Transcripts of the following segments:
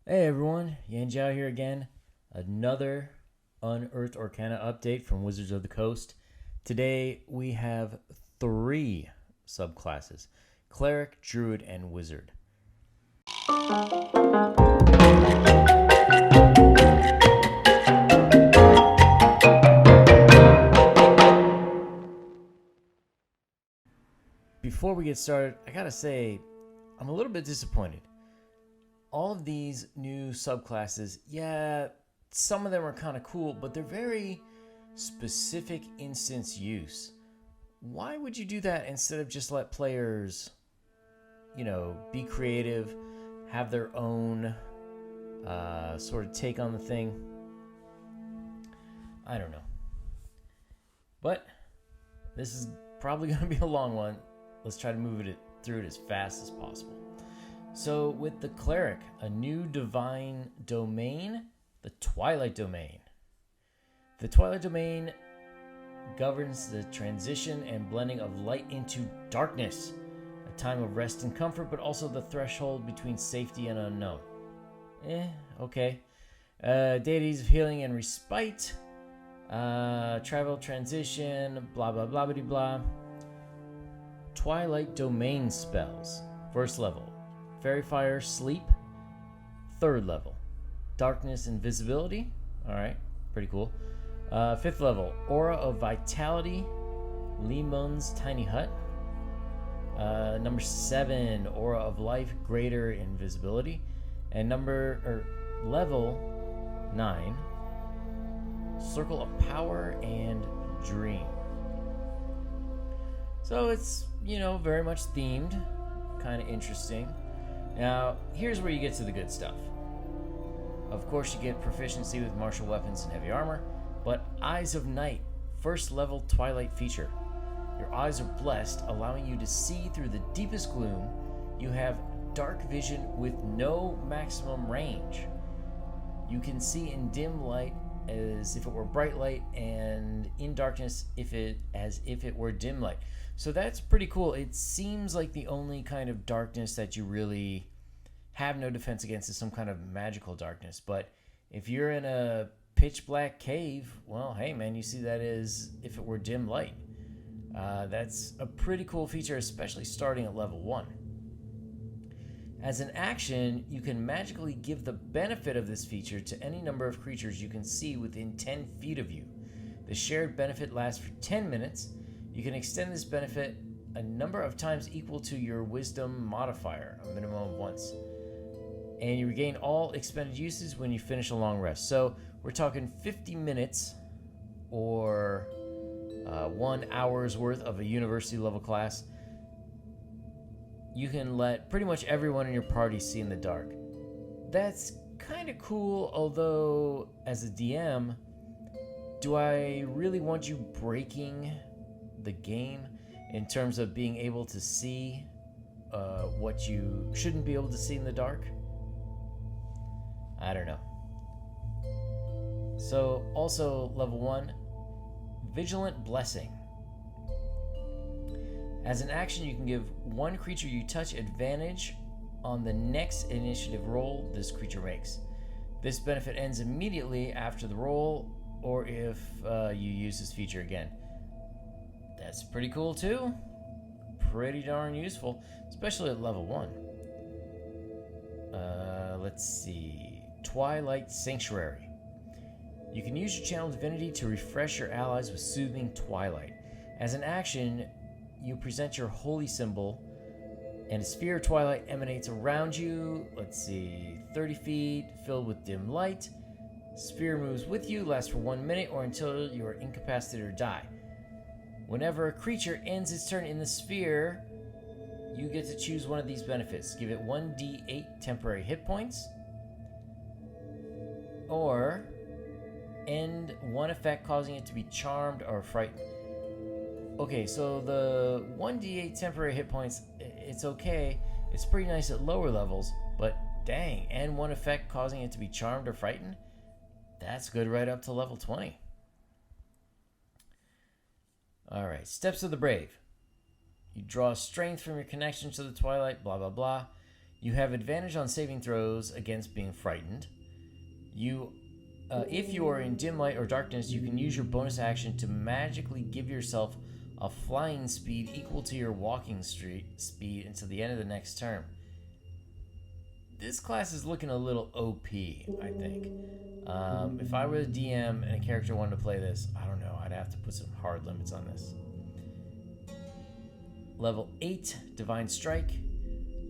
Hey everyone, Zhao here again. Another Unearthed Arcana update from Wizards of the Coast. Today we have three subclasses: Cleric, Druid, and Wizard. Before we get started, I gotta say, I'm a little bit disappointed. All of these new subclasses, yeah, some of them are kind of cool, but they're very specific instance use. Why would you do that instead of just let players, be creative, have their own sort of take on the thing? I don't know. But this is probably going to be a long one. Let's try to move it through it as fast as possible. So with the Cleric, a new divine domain, the Twilight Domain. The Twilight Domain governs the transition and blending of light into darkness, a time of rest and comfort, but also the threshold between safety and unknown. Okay. Deities of healing and respite, travel transition, blah blah blah blah blah. Twilight Domain spells. First level, Fairy Fire Sleep. Third level, Darkness Invisibility. Alright, pretty cool. Fifth level, Aura of Vitality, Limon's Tiny Hut. Number 7, Aura of Life, Greater Invisibility. And level 9, Circle of Power and Dream. So it's, very much themed, kind of interesting. Now, here's where you get to the good stuff. Of course, you get proficiency with martial weapons and heavy armor, but Eyes of Night, first level Twilight feature. Your eyes are blessed, allowing you to see through the deepest gloom. You have dark vision with no maximum range. You can see in dim light as if it were bright light, and in darkness as if it were dim light. So that's pretty cool. It seems like the only kind of darkness that you really have no defense against is some kind of magical darkness. But if you're in a pitch black cave, well, hey man, you see that as if it were dim light. That's a pretty cool feature, especially starting at level 1. As an action, you can magically give the benefit of this feature to any number of creatures you can see within 10 feet of you. The shared benefit lasts for 10 minutes. You can extend this benefit a number of times equal to your wisdom modifier, a minimum of once. And you regain all expended uses when you finish a long rest. So we're talking 50 minutes or 1 hour's worth of a university level class. You can let pretty much everyone in your party see in the dark. That's kind of cool, although as a DM, do I really want you breaking the game in terms of being able to see what you shouldn't be able to see in the dark? I don't know. So also level 1, Vigilant Blessing. As an action, you can give one creature you touch advantage on the next initiative roll this creature makes. This benefit ends immediately after the roll, or if you use this feature again. That's pretty cool too. Pretty darn useful, especially at level 1. Let's see. Twilight Sanctuary. You can use your channel divinity to refresh your allies with soothing twilight. As an action, you present your holy symbol, and a sphere of twilight emanates around you. Let's see, 30 feet, filled with dim light. Sphere moves with you, lasts for 1 minute or until you are incapacitated or die. Whenever a creature ends its turn in the sphere, you get to choose one of these benefits. Give it 1d8 temporary hit points, or end one effect causing it to be charmed or frightened. Okay, so the 1d8 temporary hit points, it's okay. It's pretty nice at lower levels, but dang, and one effect causing it to be charmed or frightened? That's good right up to level 20. Alright, Steps of the Brave. You draw strength from your connection to the twilight, blah blah blah. You have advantage on saving throws against being frightened. If you are in dim light or darkness, you can use your bonus action to magically give yourself a flying speed equal to your walking speed until the end of the next turn. This class is looking a little OP, I think. If I were the DM and a character wanted to play this, I don't know, I'd have to put some hard limits on this. Level 8, Divine Strike.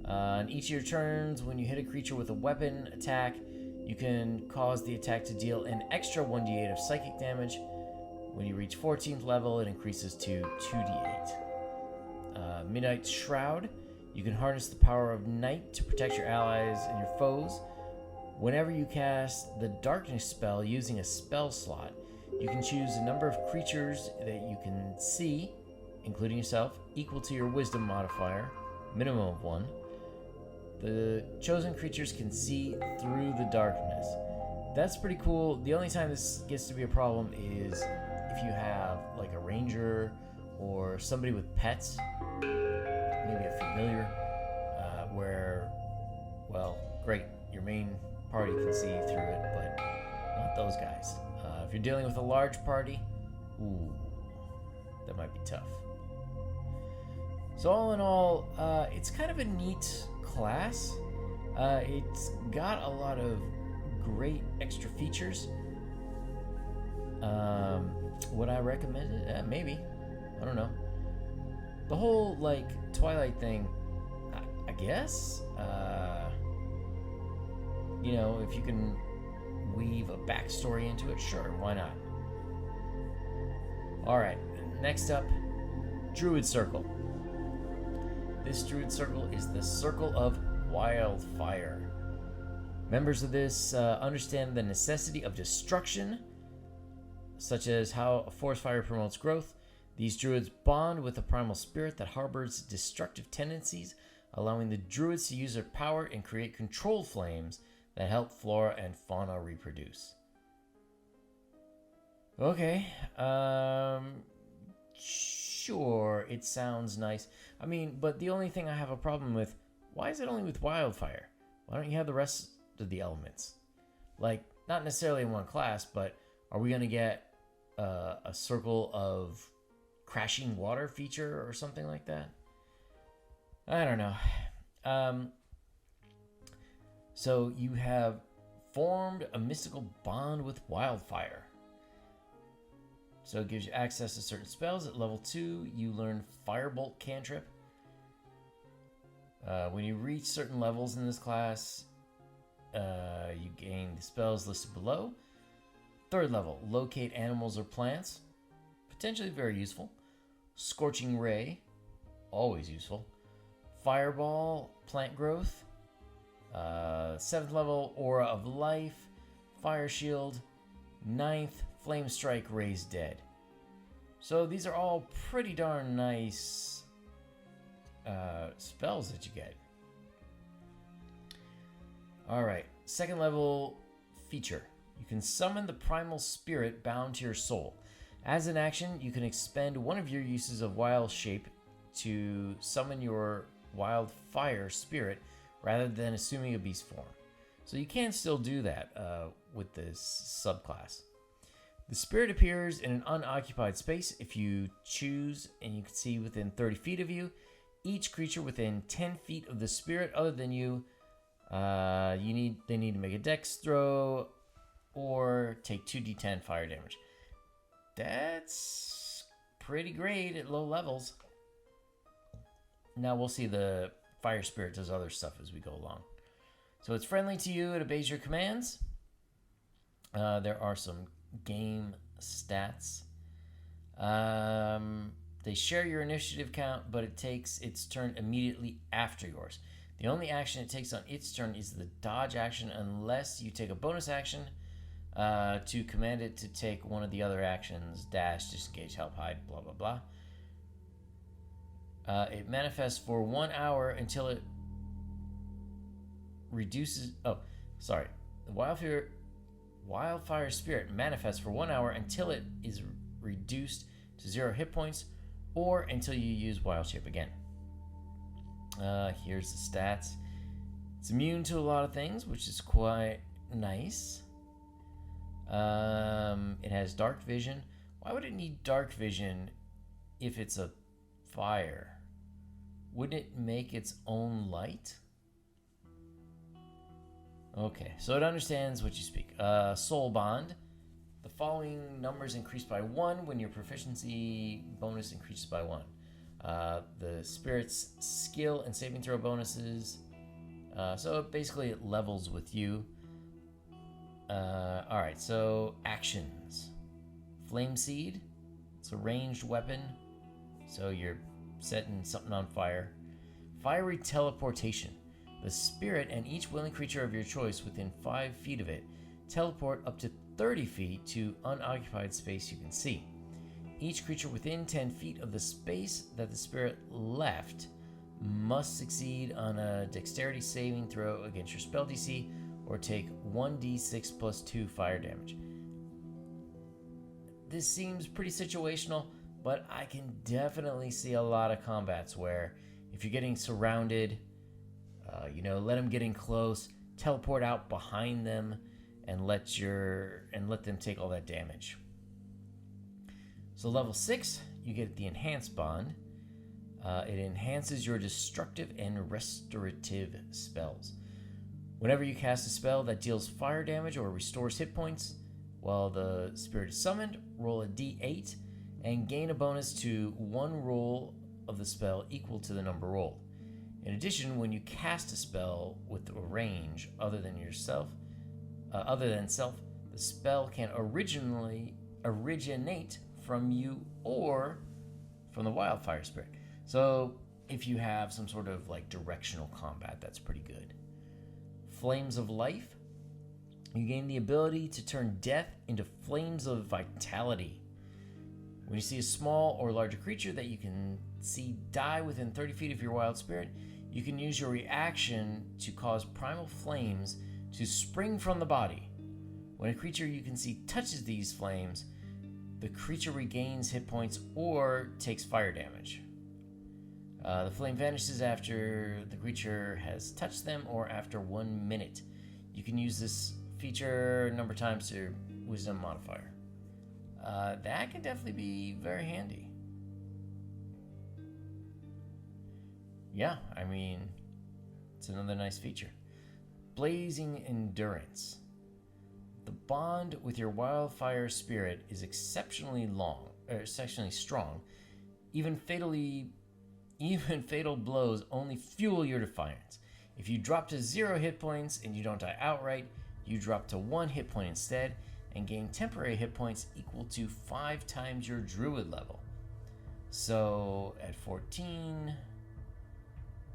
On each of your turns, when you hit a creature with a weapon attack, you can cause the attack to deal an extra 1d8 of psychic damage. When you reach 14th level, it increases to 2d8. Midnight Shroud. You can harness the power of night to protect your allies and your foes. Whenever you cast the darkness spell using a spell slot, you can choose a number of creatures that you can see, including yourself, equal to your wisdom modifier, minimum of 1. The chosen creatures can see through the darkness. That's pretty cool. The only time this gets to be a problem is if you have like a ranger or somebody with pets, maybe a familiar, where, well, great, your main party can see through it, but not those guys. If you're dealing with a large party, ooh, that might be tough. So all in all, it's kind of a neat class. It's got a lot of great extra features. Would I recommend it? Maybe. I don't know. The whole, like, Twilight thing, I guess. You know, if you can weave a backstory into it, sure, why not? Alright, next up, Druid Circle. This Druid Circle is the Circle of Wildfire. Members of this understand the necessity of destruction, such as how a forest fire promotes growth. These druids bond with a primal spirit that harbors destructive tendencies, allowing the druids to use their power and create control flames that help flora and fauna reproduce. Okay, sure, it sounds nice. I mean, but the only thing I have a problem with, why is it only with wildfire? Why don't you have the rest of the elements? Like, not necessarily in one class, but are we going to get a circle of crashing water feature or something like that? I don't know. So you have formed a mystical bond with wildfire. So it gives you access to certain spells. At level 2, you learn Firebolt cantrip. When you reach certain levels in this class, you gain the spells listed below. 3rd level, locate animals or plants. Potentially very useful. Scorching Ray, always useful. Fireball, plant growth. 7th level, Aura of Life. Fire Shield. 9th, Flame Strike, Raise Dead. So these are all pretty darn nice spells that you get. Alright, 2nd level feature. You can summon the primal spirit bound to your soul. As an action, you can expend one of your uses of wild shape to summon your wildfire spirit rather than assuming a beast form. So you can still do that with this subclass. The spirit appears in an unoccupied space if you choose, and you can see within 30 feet of you. Each creature within 10 feet of the spirit other than you, they need to make a dex throw or take 2d10 fire damage. That's pretty great at low levels. Now we'll see the fire spirit does other stuff as we go along. So it's friendly to you, it obeys your commands. There are some game stats. They share your initiative count, but it takes its turn immediately after yours. The only action it takes on its turn is the dodge action unless you take a bonus action to command it to take one of the other actions, dash, disengage, help, hide, blah, blah, blah. It manifests for 1 hour until it reduces... Oh, sorry. The Wildfire Spirit manifests for 1 hour until it is reduced to 0 hit points or until you use Wild Shape again. Here's the stats. It's immune to a lot of things, which is quite nice. It has dark vision. Why would it need dark vision if it's a fire? Wouldn't it make its own light? Okay, so it understands what you speak. Soul Bond. The following numbers increase by 1 when your proficiency bonus increases by 1. The spirit's skill and saving throw bonuses. So basically it levels with you. Alright, so actions. Flame Seed. It's a ranged weapon. So you're setting something on fire. Fiery Teleportation. The spirit and each willing creature of your choice within 5 feet of it teleport up to 30 feet to unoccupied space you can see. Each creature within 10 feet of the space that the spirit left must succeed on a dexterity saving throw against your spell DC or take 1d6 plus 2 fire damage. This seems pretty situational, but I can definitely see a lot of combats where if you're getting surrounded, let them get in close, teleport out behind them, and let them take all that damage. So level 6, you get the Enhanced Bond. It enhances your destructive and restorative spells. Whenever you cast a spell that deals fire damage or restores hit points while the spirit is summoned, roll a d8 and gain a bonus to one roll of the spell equal to the number rolled. In addition, when you cast a spell with a range other than self, the spell can originate from you or from the wildfire spirit. So if you have some sort of like directional combat, that's pretty good. Flames of Life. You gain the ability to turn death into flames of vitality. When you see a small or larger creature that you can see die within 30 feet of your wild spirit, you can use your reaction to cause primal flames to spring from the body. When a creature you can see touches these flames, the creature regains hit points or takes fire damage. The flame vanishes after the creature has touched them or after 1 minute. You can use this feature a number of times to your wisdom modifier. That can definitely be very handy. Yeah, I mean, it's another nice feature. Blazing Endurance. The bond with your wildfire spirit is exceptionally strong. Even fatal blows only fuel your defiance. If you drop to 0 hit points and you don't die outright, you drop to 1 hit point instead and gain temporary hit points equal to 5 times your druid level. So at 14,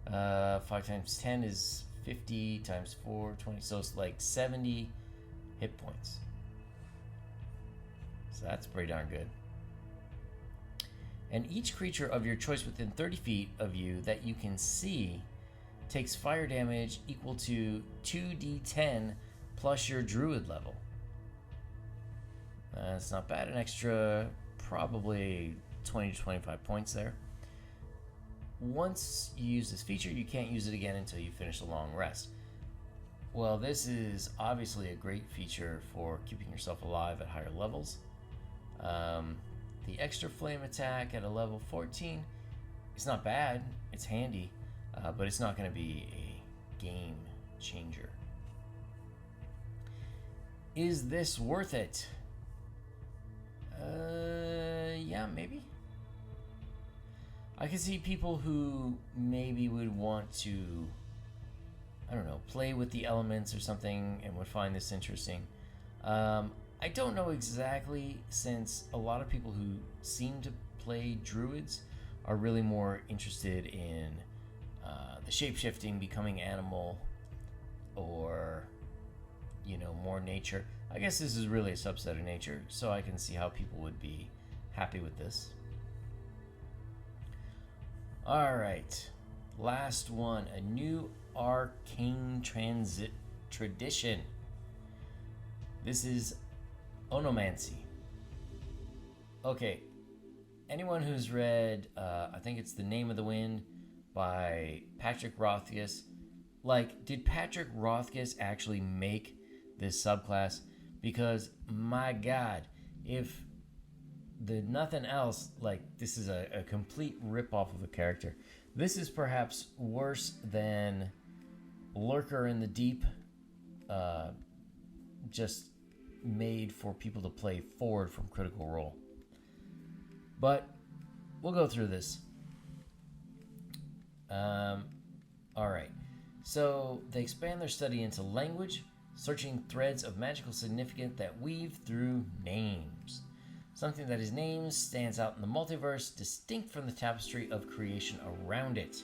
5 times 10 is 50 times 4, 20. So it's like 70 hit points. So that's pretty darn good. And each creature of your choice within 30 feet of you that you can see takes fire damage equal to 2d10 plus your druid level. That's not bad. An extra probably 20 to 25 points there. Once you use this feature, you can't use it again until you finish a long rest. Well, this is obviously a great feature for keeping yourself alive at higher levels. The extra flame attack at a level 14, it's not bad, it's handy, but it's not going to be a game changer. Is this worth it? Yeah, maybe. I can see people who maybe would want to, I don't know, play with the elements or something and would find this interesting. I don't know exactly, since a lot of people who seem to play druids are really more interested in the shape-shifting, becoming animal, or, more nature. I guess this is really a subset of nature, so I can see how people would be happy with this. Alright, last one, a new Arcane tradition. This is Onomancy. Okay, anyone who's read, I think it's The Name of the Wind by Patrick Rothfuss, Like, did Patrick Rothfuss actually make this subclass? Because, my God, if the nothing else, like, this is a complete ripoff of a character. This is perhaps worse than Lurker in the Deep, just made for people to play forward from Critical Role. But we'll go through this. Alright. So they expand their study into language, searching threads of magical significance that weave through names. Something that is named stands out in the multiverse, distinct from the tapestry of creation around it.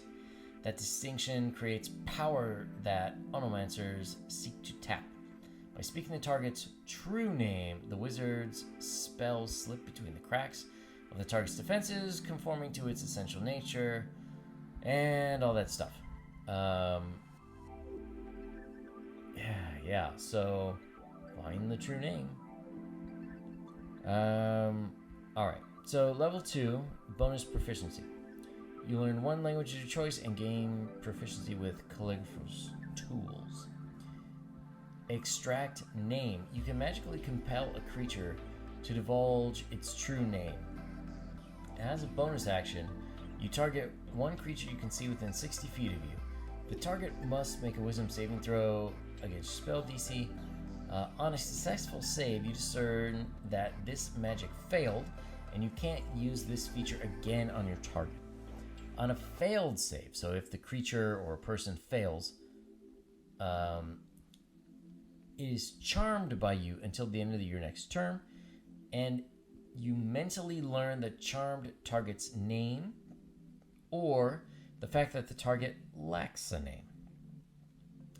That distinction creates power that onomancers seek to tap. By speaking the target's true name, the wizard's spells slip between the cracks of the target's defenses, conforming to its essential nature, and all that stuff. Yeah, so find the true name. Alright, so level 2, bonus proficiency. You learn one language of your choice and gain proficiency with calligrapher's tools. Extract name. You can magically compel a creature to divulge its true name. As a bonus action, you target one creature you can see within 60 feet of you. The target must make a wisdom saving throw against spell DC. On a successful save, you discern that this magic failed, and you can't use this feature again on your target. On a failed save, so if the creature or person fails, it is charmed by you until the end of your next turn, and you mentally learn the charmed target's name or the fact that the target lacks a name.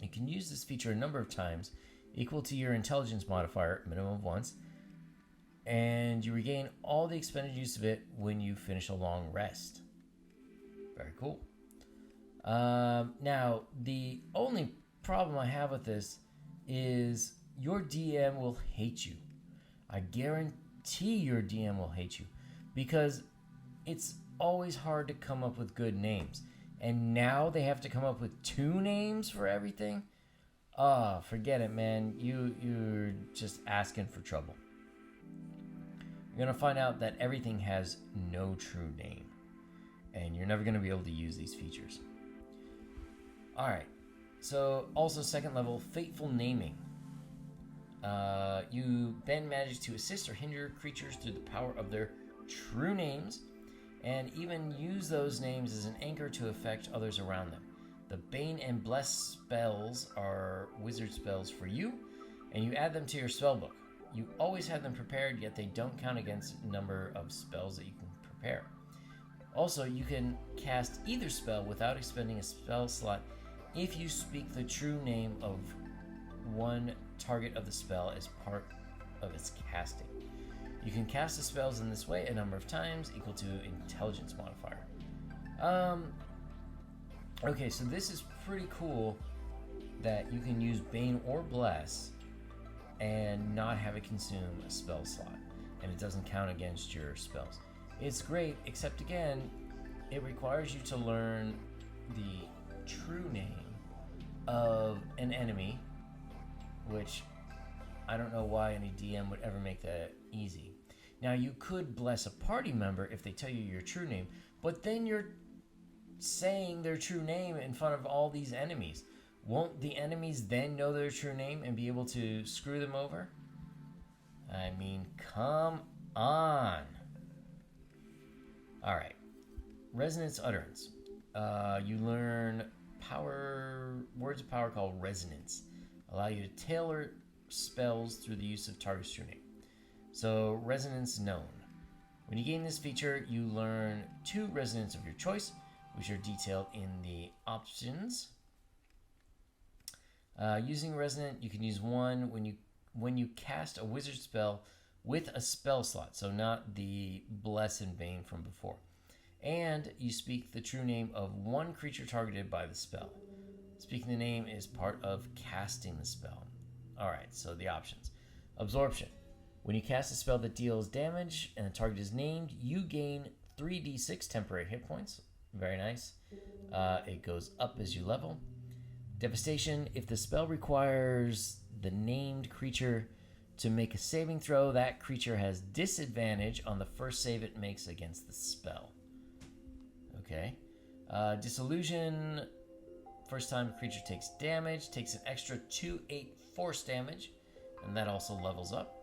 You can use this feature a number of times, equal to your intelligence modifier, minimum of once, and you regain all the expended use of it when you finish a long rest. Very cool. Now, the only problem I have with this is your DM will hate you. I guarantee your DM will hate you because it's always hard to come up with good names. And now they have to come up with 2 names for everything? Oh, forget it, man. You're just asking for trouble. You're going to find out that everything has no true name. And you're never going to be able to use these features. Alright. So, also second level, Fateful Naming. You bend magic to assist or hinder creatures through the power of their true names, and even use those names as an anchor to affect others around them. The Bane and Bless spells are wizard spells for you, and you add them to your spellbook. You always have them prepared, yet they don't count against the number of spells that you can prepare. Also, you can cast either spell without expending a spell slot if you speak the true name of one target of the spell as part of its casting. You can cast the spells in this way a number of times, equal to intelligence modifier. Okay, so this is pretty cool that you can use Bane or Bless and not have it consume a spell slot, and it doesn't count against your spells. It's great, except again, it requires you to learn the true name of an enemy, which I don't know why any DM would ever make that easy. Now, you could bless a party member if they tell you your true name, but then you're saying their true name in front of all these enemies. Won't the enemies then know their true name and be able to screw them over? I mean, come on. Alright. Resonance Utterance. You learn words of power called Resonance. Allow you to tailor spells through the use of target's true name. So, Resonance Known. When you gain this feature, you learn 2 resonance of your choice, which are detailed in the options. Using Resonant, you can use one when you cast a wizard spell with a spell slot, so not the Bless and Bane from before. And you speak the true name of one creature targeted by the spell. Speaking the name is part of casting the spell. Alright, so the options. Absorption. When you cast a spell that deals damage and the target is named, you gain 3d6 temporary hit points. Very nice. It goes up as you level. Devastation. If the spell requires the named creature to make a saving throw, that creature has disadvantage on the first save it makes against the spell. Okay. Disillusion. First time a creature takes damage, takes an extra 2/8 force damage, and that also levels up.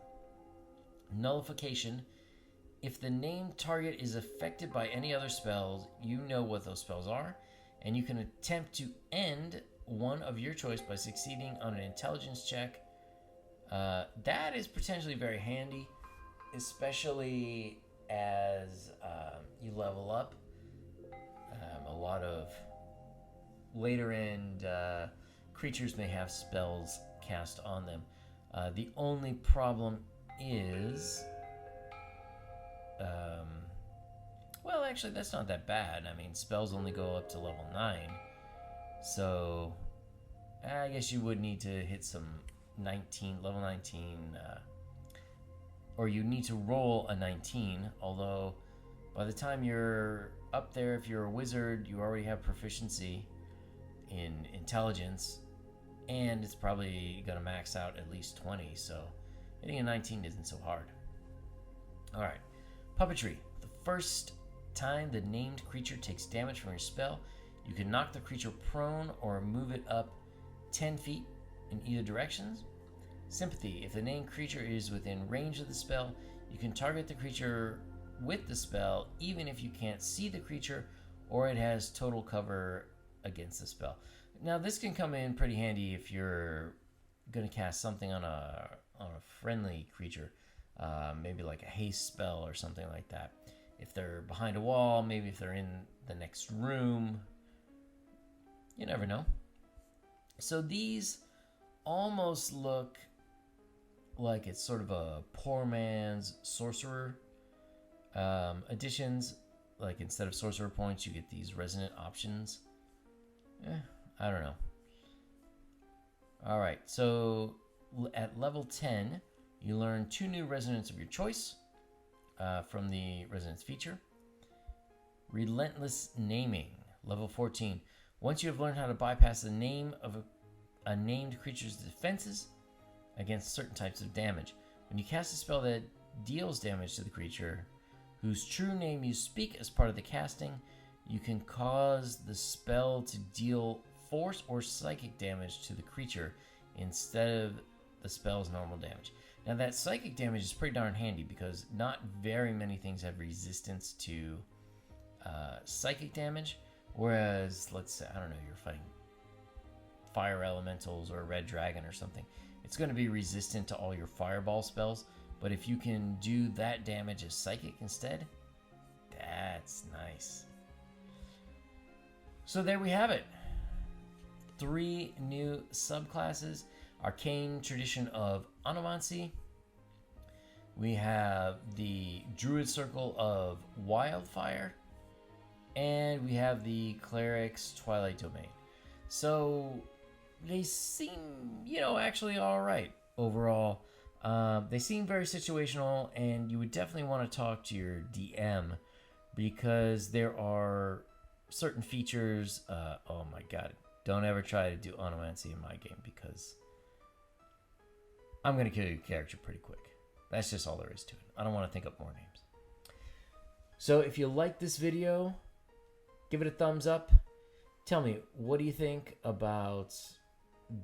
Nullification. If the named target is affected by any other spells, you know what those spells are, and you can attempt to end one of your choice by succeeding on an intelligence check. That is potentially very handy, especially as you level up. A lot of later end creatures may have spells cast on them. The only problem is, well, actually, that's not that bad. I mean, spells only go up to level 9, so I guess you would need to hit some level 19, or you need to roll a 19, although by the time you're up there, if you're a wizard, you already have proficiency in intelligence, and it's probably going to max out at least 20, so hitting a 19 isn't so hard. Alright, puppetry. The first time the named creature takes damage from your spell, you can knock the creature prone or move it up 10 feet in either directions. Sympathy. If the named creature is within range of the spell, you can target the creature with the spell even if you can't see the creature or it has total cover against the spell. Now this can come in pretty handy if you're going to cast something on a friendly creature, maybe like a haste spell or something like that. If they're behind a wall, maybe if they're in the next room, you never know. So these almost look like it's sort of a poor man's sorcerer additions. Like instead of sorcerer points, you get these resonant options. I don't know. Alright, so at level 10, you learn 2 new resonance of your choice from the resonance feature. Relentless naming, level 14. Once you have learned how to bypass the name of a named creature's defenses against certain types of damage. When you cast a spell that deals damage to the creature, whose true name you speak as part of the casting, you can cause the spell to deal force or psychic damage to the creature instead of the spell's normal damage. Now that psychic damage is pretty darn handy because not very many things have resistance to psychic damage, whereas let's say, I don't know, you're fighting fire elementals or a red dragon or something, it's going to be resistant to all your fireball spells, but if you can do that damage as psychic instead, that's nice. So there we have it. 3 new subclasses. Arcane tradition of Onomancy. We have the Druid Circle of Wildfire. And we have the Cleric's Twilight Domain. So they seem, actually alright overall. They seem very situational, and you would definitely want to talk to your DM because there are certain features. Oh my god, don't ever try to do Onomancy in my game because I'm going to kill your character pretty quick. That's just all there is to it. I don't want to think up more names. So if you like this video, give it a thumbs up. Tell me, what do you think about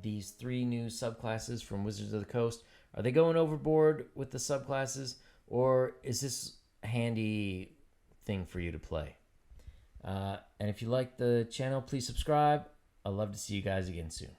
these 3 new subclasses from Wizards of the Coast? Are they going overboard with the subclasses, or is this a handy thing for you to play? And if you like the channel, please subscribe. I'd love to see you guys again soon.